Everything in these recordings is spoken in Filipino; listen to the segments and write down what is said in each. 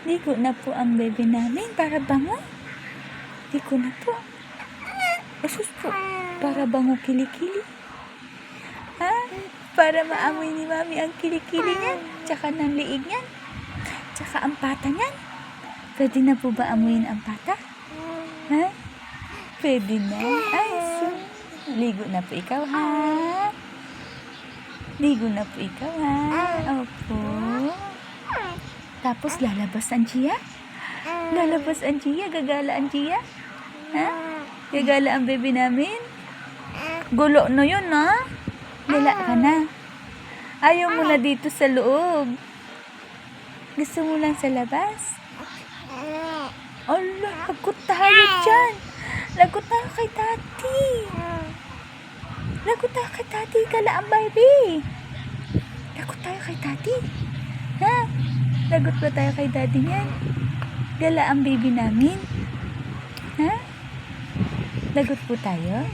Ligo na po ang baby namin para bango. Ligo na po. Asus po. Para bango kilikili. Ha? Para maamoy ni mami ang kilikili niyan. Tsaka ng liig niyan. Tsaka ang pata niyan. Pwede na po ba amuyin ang pata? Ha? Pwede na. Ay, ligo na po ikaw, ha? Ligo na po ikaw, ha? Opo. Tapos lalabas ang Gia? Lalabas ang Gia? Gagala ang Gia? Ha? Gagala ang baby namin? Gulo na yun, ha? Gala ka na. Ayaw mo na dito sa loob. Gusto mo lang sa labas? Allah, lagot tayo dyan. Lagot tayo kay Tati. Lagot tayo kay Tati. Gala ang baby. Lagot tayo kay Tati. Ha? Lagot ba tayo kay Daddy niyan? Gala ang baby namin. Ha? Lagot po tayo?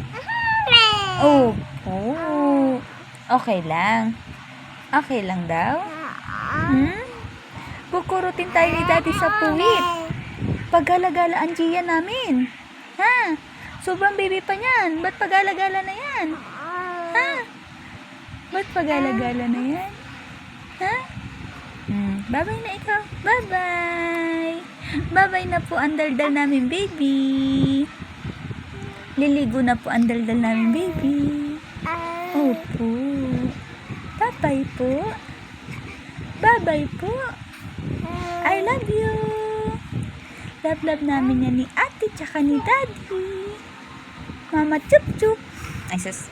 Opo. Okay lang. Okay lang daw? Kukurutin tayo ni Daddy sa puwit. Pagala-gala ang Gia namin. Ha? Sobrang baby pa niyan. Ba't pagala-gala na yan? Ha? Ba't pagala-gala na yan? Ha? Bye-bye na ikaw. Bye-bye. Bye-bye na po ang daldal namin, baby. Liligo na po ang daldal namin, baby. Opo. Bye-bye po. Bye-bye po. I love you. Love namin yan ni ate tsaka ni daddy. Mama chup chup. Ay sus.